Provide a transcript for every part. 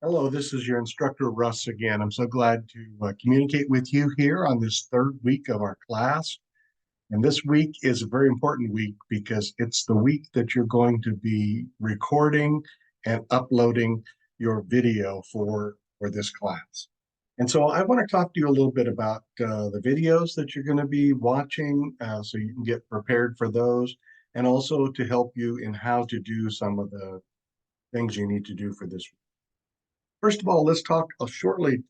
Hello, this is your instructor Russ again. I'm so glad to communicate with you here on this third week of our class. And this week is a very important week because it's the week that you're going to be recording and uploading your video for this class. And so I want to talk to you a little bit about the videos that you're going to be watching so you can get prepared for those, and also to help you in how to do some of the things you need to do for this. First of all, let's talk shortly,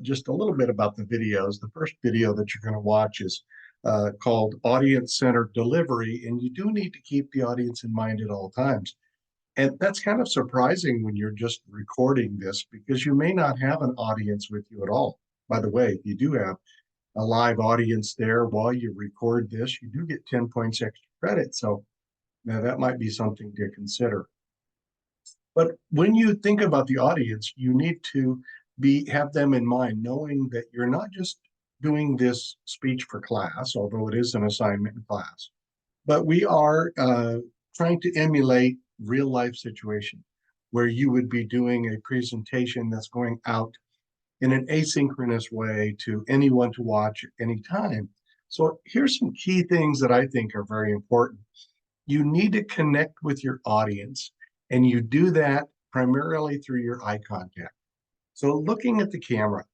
just a little bit about the videos. The first video that you're going to watch is called Audience Centered Delivery, and you do need to keep the audience in mind at all times. And that's kind of surprising when you're just recording this because you may not have an audience with you at all. By the way, if you do have a live audience there while you record this, you do get 10 points extra credit. So now that might be something to consider. But when you think about the audience, you need to have them in mind, knowing that you're not just doing this speech for class, although it is an assignment in class, but we are trying to emulate real life situation where you would be doing a presentation that's going out in an asynchronous way to anyone to watch at any time. So here's some key things that I think are very important. You need to connect with your audience, and you do that primarily through your eye contact. So looking at the camera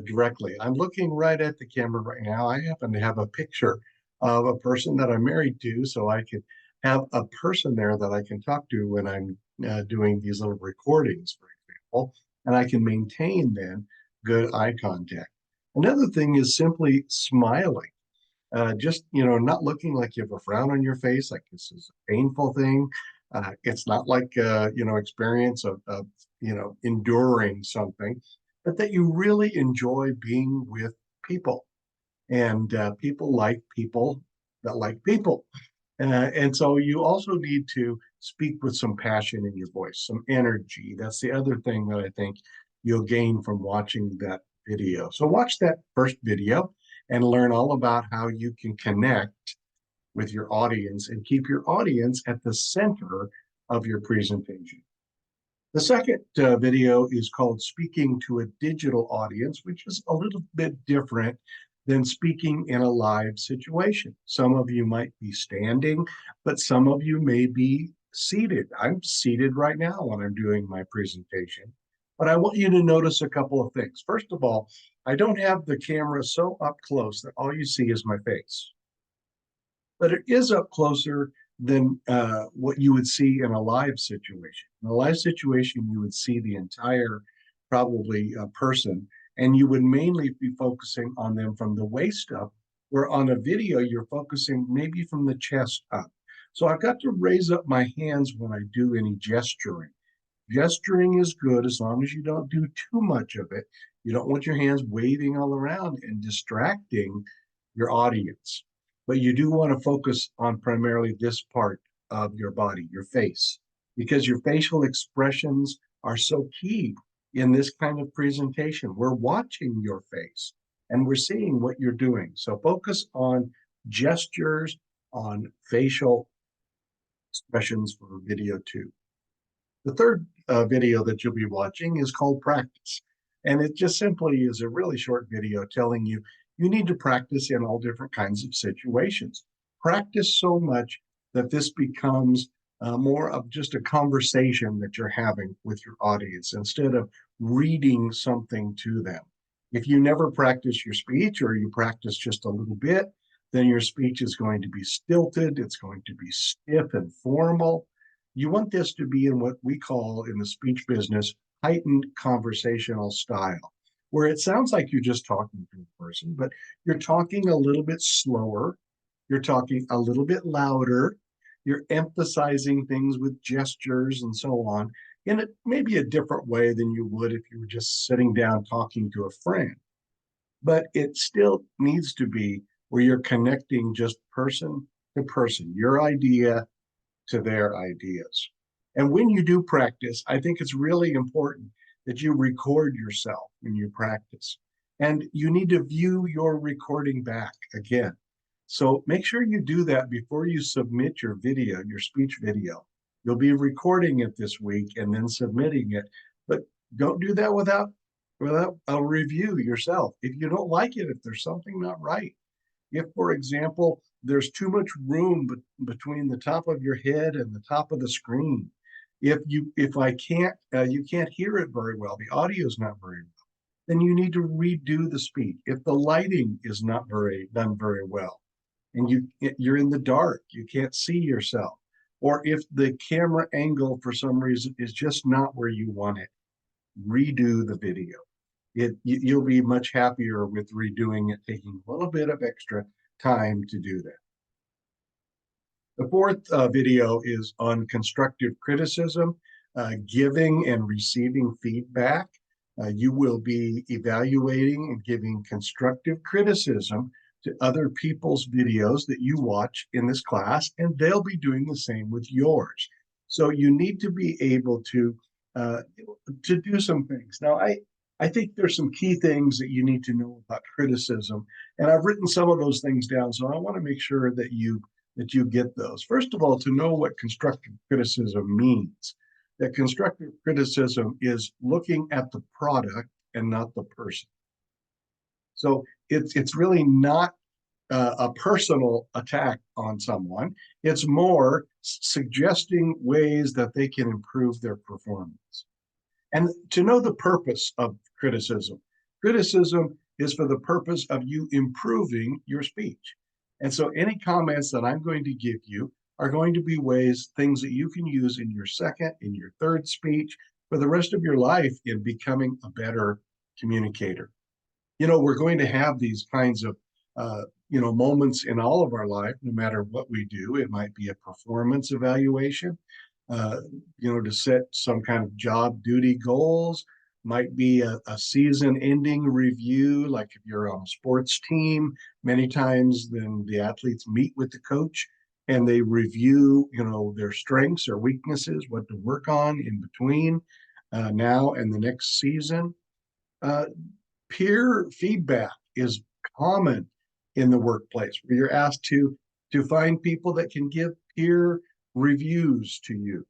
directly, I'm looking right at the camera right now. I happen to have a picture of a person that I'm married to, so I can have a person there that I can talk to when I'm doing these little recordings, for example, and I can maintain then good eye contact. Another thing is simply smiling. Just, not looking like you have a frown on your face, like this is a painful thing. It's not like, experience of enduring something, but that you really enjoy being with people. And people like people that like people. And so you also need to speak with some passion in your voice, some energy. That's the other thing that I think you'll gain from watching that video. So watch that first video and learn all about how you can connect with your audience and keep your audience at the center of your presentation. The second video is called Speaking to a Digital Audience, which is a little bit different than speaking in a live situation. Some of you might be standing, but some of you may be seated. I'm seated right now when I'm doing my presentation. But I want you to notice a couple of things. First of all, I don't have the camera so up close that all you see is my face. But it is up closer than what you would see in a live situation. In a live situation, you would see the entire, probably, person, and you would mainly be focusing on them from the waist up, where on a video, you're focusing maybe from the chest up. So I've got to raise up my hands when I do any gesturing. Gesturing is good as long as you don't do too much of it. You don't want your hands waving all around and distracting your audience. But you do want to focus on primarily this part of your body, your face, because your facial expressions are so key in this kind of presentation. We're watching your face and we're seeing what you're doing. So focus on gestures, on facial expressions for video two. The third video that you'll be watching is called Practice. And it just simply is a really short video telling you you need to practice in all different kinds of situations. Practice so much that this becomes more of just a conversation that you're having with your audience instead of reading something to them. If you never practice your speech or you practice just a little bit, then your speech is going to be stilted, it's going to be stiff and formal. You want this to be in what we call in the speech business heightened conversational style, where it sounds like you're just talking to a person, but you're talking a little bit slower, you're talking a little bit louder, you're emphasizing things with gestures and so on in it maybe a different way than you would if you were just sitting down talking to a friend. But it still needs to be where you're connecting just person to person, your idea to their ideas. And when you do practice, I think it's really important that you record yourself when you practice. And you need to view your recording back again. So make sure you do that before you submit your video, your speech video. You'll be recording it this week and then submitting it. But Don't do that without a review yourself. If you don't like it, if there's something not right, if, for example, there's too much room between the top of your head and the top of the screen, if I can't you can't hear it very well, the audio is not very well, then you need to redo the speech. If the lighting is not very done very well, and you're in the dark, you can't see yourself, or if the camera angle for some reason is just not where you want it, redo the video. You'll be much happier with redoing it, taking a little bit of extra time to do that. The fourth video is on constructive criticism, giving and receiving feedback. You will be evaluating and giving constructive criticism to other people's videos that you watch in this class, and they'll be doing the same with yours. So you need to be able uh, to do some things. Now, I think there's some key things that you need to know about criticism, and I've written some of those things down. So I want to make sure that you get those. First of all, to know what constructive criticism means. That constructive criticism is looking at the product and not the person. So it's really not a personal attack on someone. It's more suggesting ways that they can improve their performance. And to know the purpose of criticism. Criticism is for the purpose of you improving your speech. And so any comments that I'm going to give you are going to be things that you can use in your second, in your third speech for the rest of your life in becoming a better communicator. We're going to have these kinds of, moments in all of our life, no matter what we do. It might be a performance evaluation, uh, to set some kind of job duty goals, might be a season ending review, like if you're on a sports team, many times then the athletes meet with the coach and they review, their strengths or weaknesses, what to work on in between now and the next season. Uh, Peer feedback is common in the workplace where you're asked to find people that can give peer reviews to you.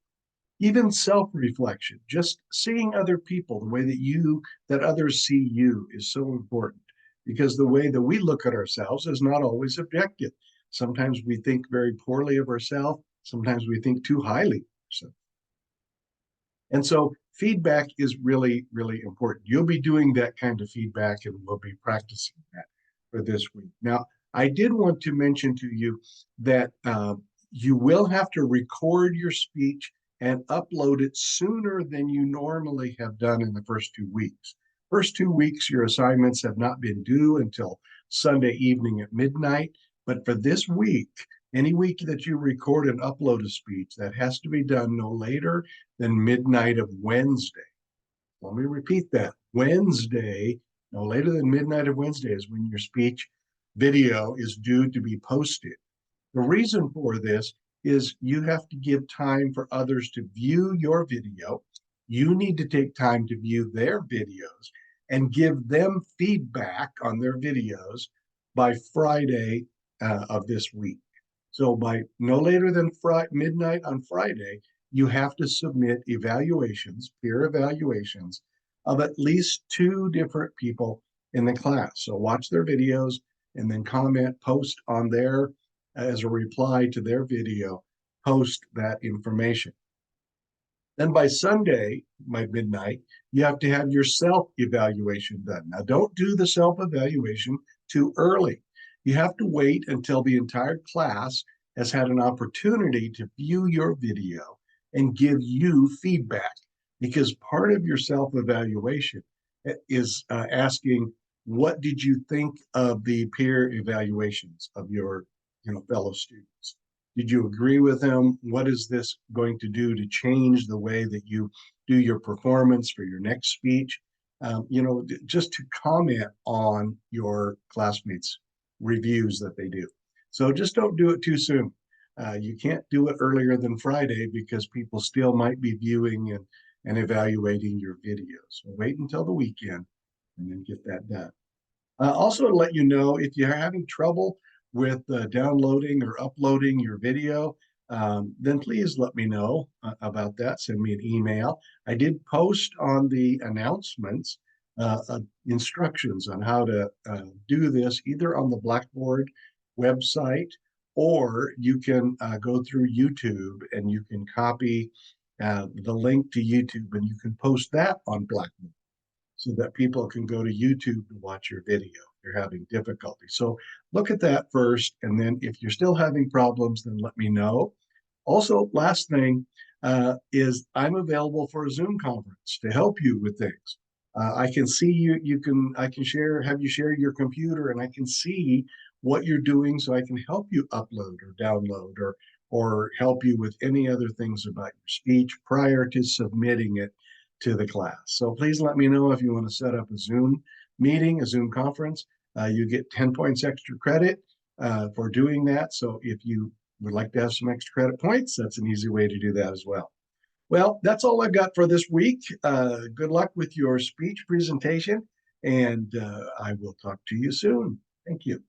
Even self-reflection, just seeing other people the way that others see you is so important, because the way that we look at ourselves is not always objective. Sometimes we think very poorly of ourselves, sometimes we think too highly of ourselves. And so feedback is really, really important. You'll be doing that kind of feedback, and we'll be practicing that for this week. Now, I did want to mention to you that you will have to record your speech and upload it sooner than you normally have done in the first 2 weeks. First 2 weeks, your assignments have not been due until Sunday evening at midnight. But for this week, any week that you record and upload a speech, that has to be done no later than midnight of Wednesday. Let me repeat that. Wednesday, no later than midnight of Wednesday is when your speech video is due to be posted. The reason for this is you have to give time for others to view your video. You need to take time to view their videos and give them feedback on their videos by Friday of this week. So by no later than midnight on Friday, you have to submit evaluations, peer evaluations, of at least 2 different people in the class. So watch their videos and then comment, post on their, as a reply to their video, post that information. Then by Sunday, by midnight, you have to have your self-evaluation done. Now, don't do the self-evaluation too early. You have to wait until the entire class has had an opportunity to view your video and give you feedback, because part of your self-evaluation is asking, what did you think of the peer evaluations of your fellow students? Did you agree with them? What is this going to do to change the way that you do your performance for your next speech? Just to comment on your classmates' reviews that they do. So just don't do it too soon. You can't do it earlier than Friday because people still might be viewing and evaluating your videos. So wait until the weekend and then get that done. Also, to let you know, if you're having trouble with downloading or uploading your video, then please let me know about that. Send me an email. I did post on the announcements instructions on how to do this either on the Blackboard website, or you can go through YouTube and you can copy the link to YouTube and you can post that on Blackboard so that people can go to YouTube to watch your video if they're having difficulty. So look at that first, and then if you're still having problems, then let me know. Also, last thing is I'm available for a Zoom conference to help you with things. I can see you, I can have you share your computer and I can see what you're doing so I can help you upload or download or help you with any other things about your speech prior to submitting it to the class. So please let me know if you want to set up a Zoom meeting, a Zoom conference. You get 10 points extra credit for doing that. So if you would like to have some extra credit points, that's an easy way to do that as well. Well, that's all I've got for this week. Good luck with your speech presentation, and I will talk to you soon. Thank you.